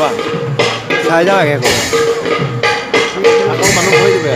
যাবা চাই যাওঁ আগে আকৌ মানুহ ভৰি দিবে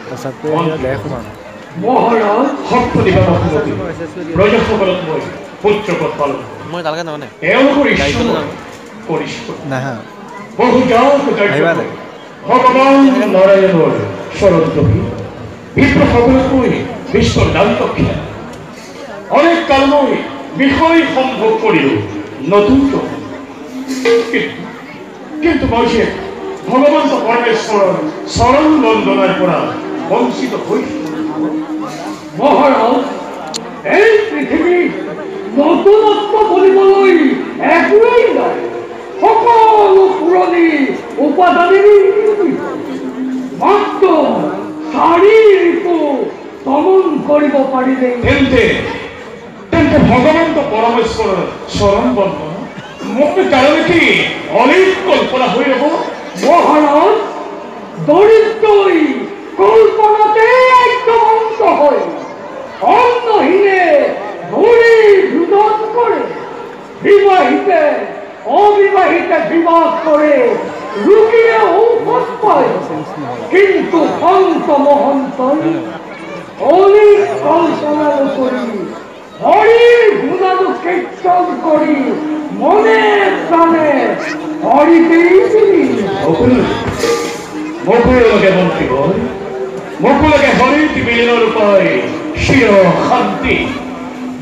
তাৰপিছত ডেৰশ মানুহ মহাৰাজ সপ্তমী প্ৰজাসকলক মই পুত্ৰপদ পালন মই তালৈকে যাওঁ নে তেওঁলোকৰ গাড়ীখনো যাওঁ নাহা ভগৱান নাৰায়ণৰ শৰণ লভি বিপ্ৰসকলকৈ বিশ্বৰ দান্তক্ষে অনেক কাল মই বিষয় সম্ভৱ কৰিলোঁ নতুন কিন্তু মই যে ভগৱন্ত পৰমেশ্বৰৰ চৰণ বন্দনাৰ পৰা বঞ্চিত হৈছোঁ মহাৰাজ এই পৃথিৱী নতুনত্ব বুলিবলৈ একোৱেই নাই সকলো পুৰণি উপাদানেৰে মাত্ৰ চাৰি ঋতু দমন কৰিব পাৰিলে তেন্তে ভগৱন্ত পৰমেশ্বৰৰ চৰণ বন্দনা মোক কাৰণে কি অলিক কল্পনা হৈ ৰ'ব মহাৰাজ দৰিদ্ৰই কল্পনাতে একদমন্ত হয় অন্নহীনে ঘূৰি ৰোদন কৰে বিবাহিতে অবিবাহিতে বিবাহ কৰে ৰোগীয়ে ঔষধ পায় কিন্তু সন্ত মহন্তই অলিক কল্পনা নকৰি হৰিৰ গুণানু কীৰ্তন কৰি মনে প্ৰাণে হৰিতেই মকুলকে মন্ত্ৰী হয় মকুলকে হৰিত বিলীনৰ উপায় চিৰ শান্তি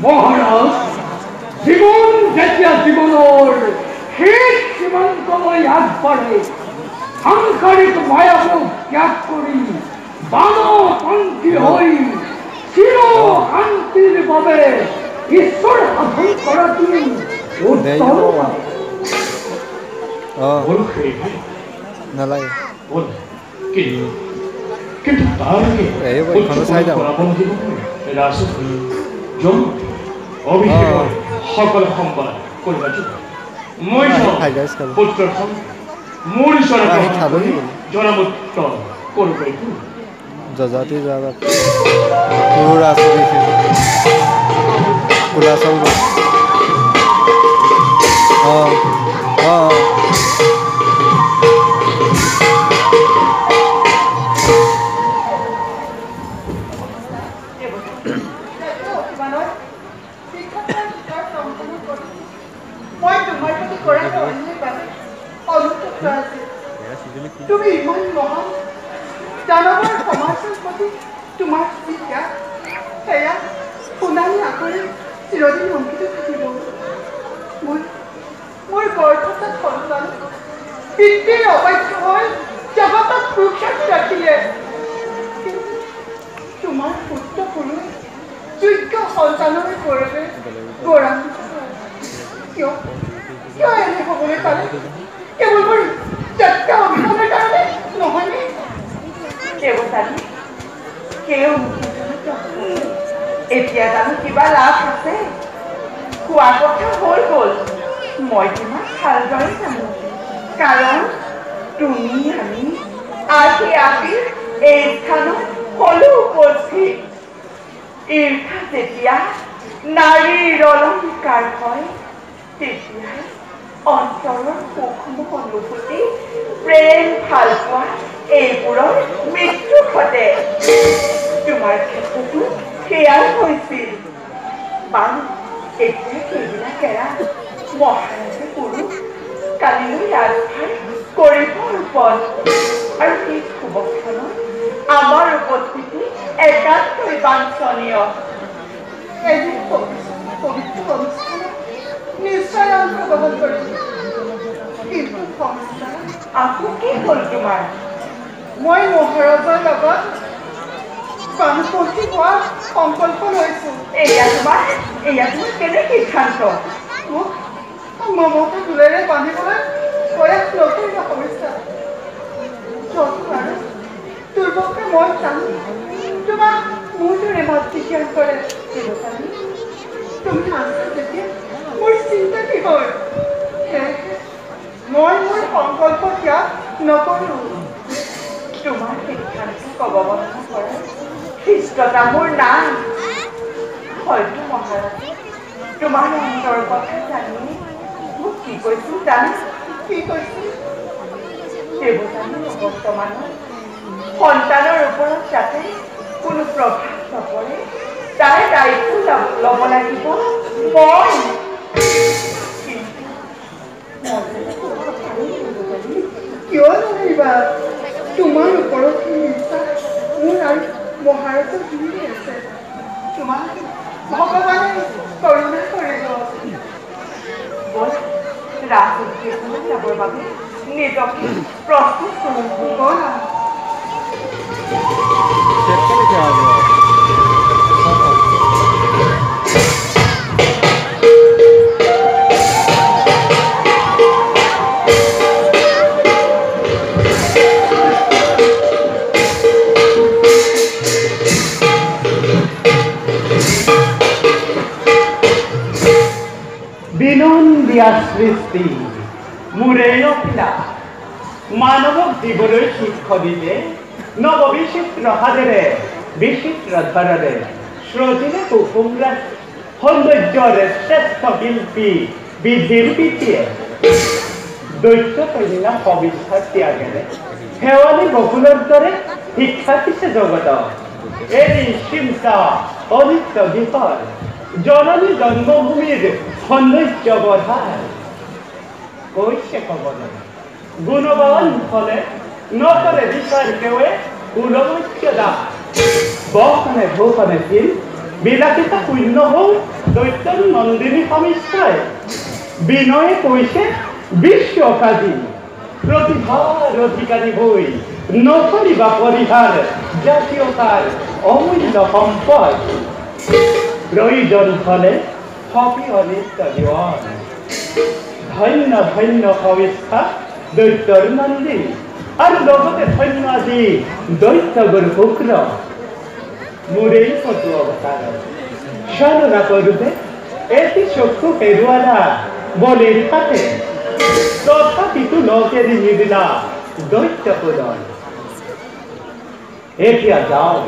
মহাৰাজ জীৱন যেতিয়া জীৱনৰ শেষ সীমান্তলৈ আগবাঢ়ে সাংসাৰিক মায়ামোহ ত্যাগ কৰি বানপন্থী হৈ চিৰ শান্তিৰ বাবে ঈশ্বৰ সাধন কৰাটোৱেই উত্তম নালাগে কিন্তু তাৰ সকলো সম্বাদ কৰিব মই পুত্ৰৰ মোৰ ঈশ্বৰৰ জনমুক্ত কৰিব জজাতি যোৱা পুৰা চলিছে পুৰা চাউল অঁ অঁ তুমি ইমান মহান দানৱৰ সমাজৰ প্ৰতি তোমাৰ চিন্তা সেয়া শুনানি আঁকৰি চিৰদিন অংকিত থাকিব মোৰ গৰ্ভত সন্তান পিতৃৰ অবাধ্য হৈ জগতত পুৰুষাৰ্থ ৰাখিলে তোমাৰ পুত্ৰ পুৰুষ যোগ্য সন্তানৰ গৌৰৱে গৌৰৱান্বিত কিয় এনে হ'বলৈ পালে কেৱল মোৰ যাত্ৰা অভিযানৰ কাৰণে নহয়নে দেৱতানী এতিয়া জানো কিবা লাভ আছে খোৱা কথা হৈ গ'ল মই তোমাক ভালদৰে জানো কাৰণ তুমি আমি আজি এই স্থানত সকলো উপস্থিত ঈৰ্ষা যেতিয়া নাৰীৰ অলংকাৰ হয় তেতিয়াই অন্তৰৰ সূক্ষ্ম অনুভূতি প্ৰেম ভাল পোৱা এইবোৰৰ মৃত্যু ঘটে তোমাৰ ক্ষেত্ৰতো সেয়াই হৈছিল বাৰু এতিয়া সেইবিলাক এৰা মহাৰাজে পুৰুষ কালিলৈ ৰাজভাৰ কৰিব ৰূপত আৰু এই শুভক্ষণত আমাৰ উপস্থিতি একান্তই বাঞ্ছনীয় এনে পবিত্ৰ অনুষ্ঠানত নিশ্চয় অংশগ্ৰহণ কৰিম কিন্তু সমস্যা আকৌ কি হ'ল তোমাৰ মই মহাৰাজৰ লগত বানপন্থী হোৱাৰ সংকল্প লৈছো এয়া তোমাৰ কেনে সিদ্ধান্ত মোক মমতা দোলেৰে বান্ধিবলৈ প্ৰয়াস নকৰিবা সমস্যা আৰু দুৰ্বকে মই জানো তোমাক মোৰ দৰে মাতৃ জ্ঞান কৰে তুমি আছা যেতিয়া মোৰ চিন্তা কি হয় মই মোৰ সংকল্প ত্যাগ নকৰো তোমাৰ সিদ্ধান্ত কববন্ধ কৰা খ্ৰীষ্টতা মোৰ নাম হয়তো মহাৰাজ তোমাৰ অন্তৰ কথা জানি মোক কি কৈছিল জানো? কি কৈছিল? দেৱতানী বৰ্তমানৰ সন্তানৰ ওপৰত যাতে কোনো প্ৰভাৱ নপৰে তাৰ দায়িত্ব ল'ব লাগিব মই। কিয় নোৱাৰিবা? তোমাৰ ওপৰত বিশ্বাস মোৰ আৰু মহাৰাজৰ দূৰে আছে। তোমাক ভগৱানে কৰোণা কৰিব। ৰাজউদ্যোগলৈ যাবৰ বাবে নিজকে প্ৰস্তুত কৰোঁ। ব'লা। বিনন্দিয়া সৃষ্টি মোৰে অখিলা মানৱক জীৱলৈ শিক্ষ দিলে নৱবিচিত্ৰ হাতেৰে বিচিত্ৰ ধৰণে সৃজিলে কুসুমৰাজ সৌন্দৰ্যৰে শ্ৰেষ্ঠ শিল্পী বিধিৰ পিঠিয়ে দৈত্য কন্যা সবিচ্ছা ত্যাগেৰে শেৱালী বকুলৰ দৰে শিক্ষা দিছে জগত। এৰি চিন্তা অনিত্য বিষয় জননী জন্মভূমিৰ সৌন্দৰ্য বধাৰ কৈছে কবলৈ গুণবান ফলে নকৰে বিচাৰ কেৱে কুলমৰ্যদা বসনে ভূষণে শিল বিলাসিতা শূন্য হল দৈত্যৰ নন্দিনী সমিশ্ৰয় বিনয়ে কৈছে বিশ্বকাজী প্ৰতিভাৰ অধিকাৰী হৈ নকৰিবা পৰিহাৰ জাতীয়তাৰ অমূল্য সম্পদ প্ৰয়োজন হলে সপি অনিত্য জীৱন ধন্য ধন্য সমিষ্ঠা দৈত্যৰ নন্দী আৰু লগতে ধন্য আজি দৈত্যবোৰ শুক্ৰ মোৰেই ফটো অৱতাৰ চালনা কৰোঁতে এটি চক্ষু হেৰুৱালা বলিৰ কাটে তথাপিতো নকেৰি নিদিলা দৈত্য পুনৰ। এতিয়া যাওঁ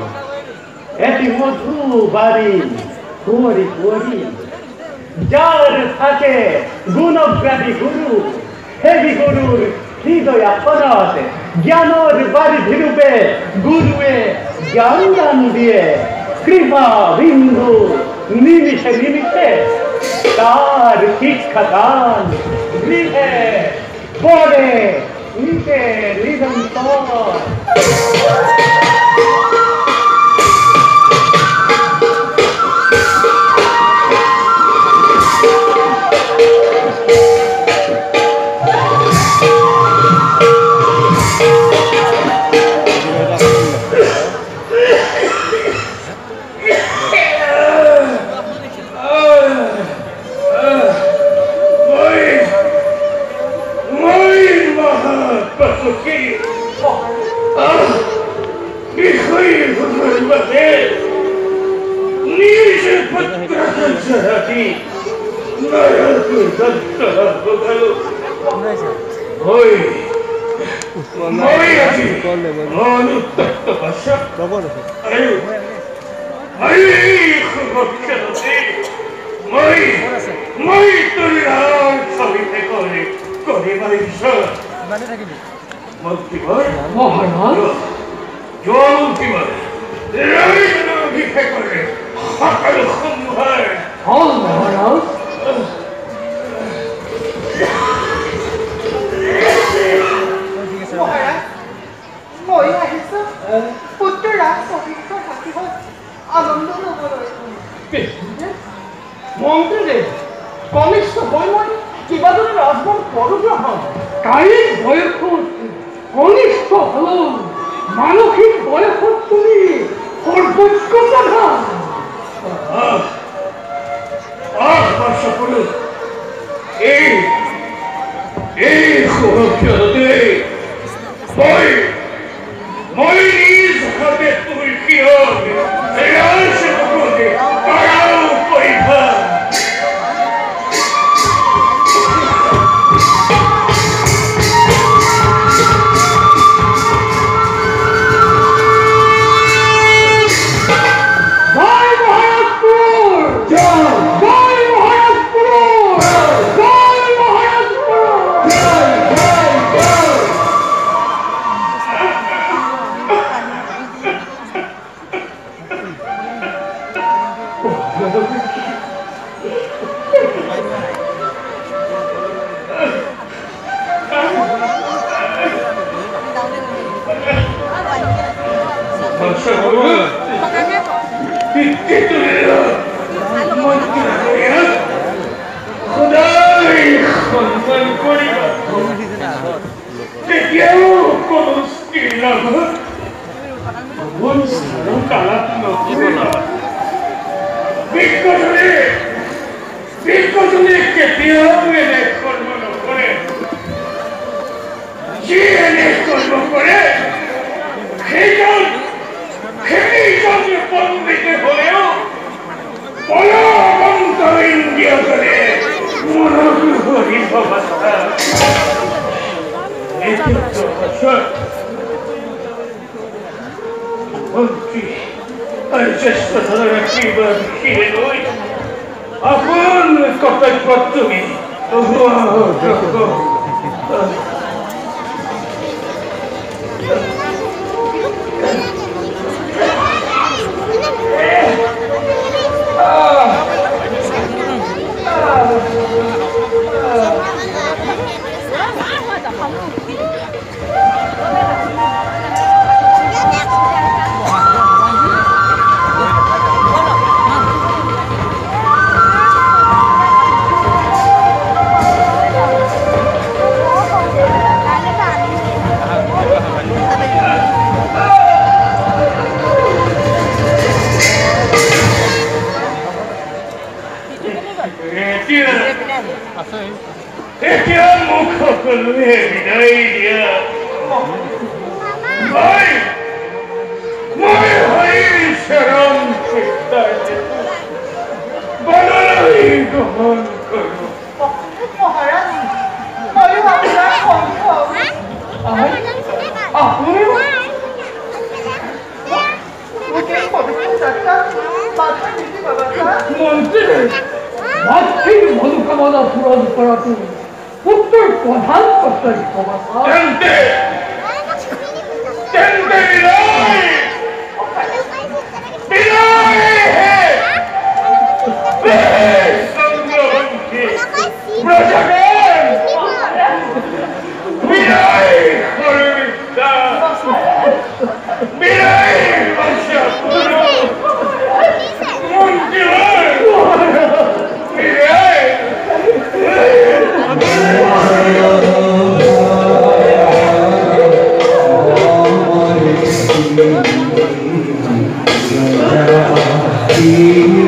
এটি মধু বাৰী কুঁৱৰী কুঁৱৰী যাৰ থাকে গুণগ্ৰাহী গুৰু সেই গুৰুৰ হৃদয় আপনত জ্ঞানৰ বাৰিধি ৰূপে গুৰুৱে জ্ঞান দান দিয়ে কৃপা বিন্দু নিমিষে নিমিষে তাৰ শিক্ষা দান গৃহে পৰে নিজে নিৰন্তৰ। জয় মহাৰাজপুৰ! জয় মহাৰাজ! He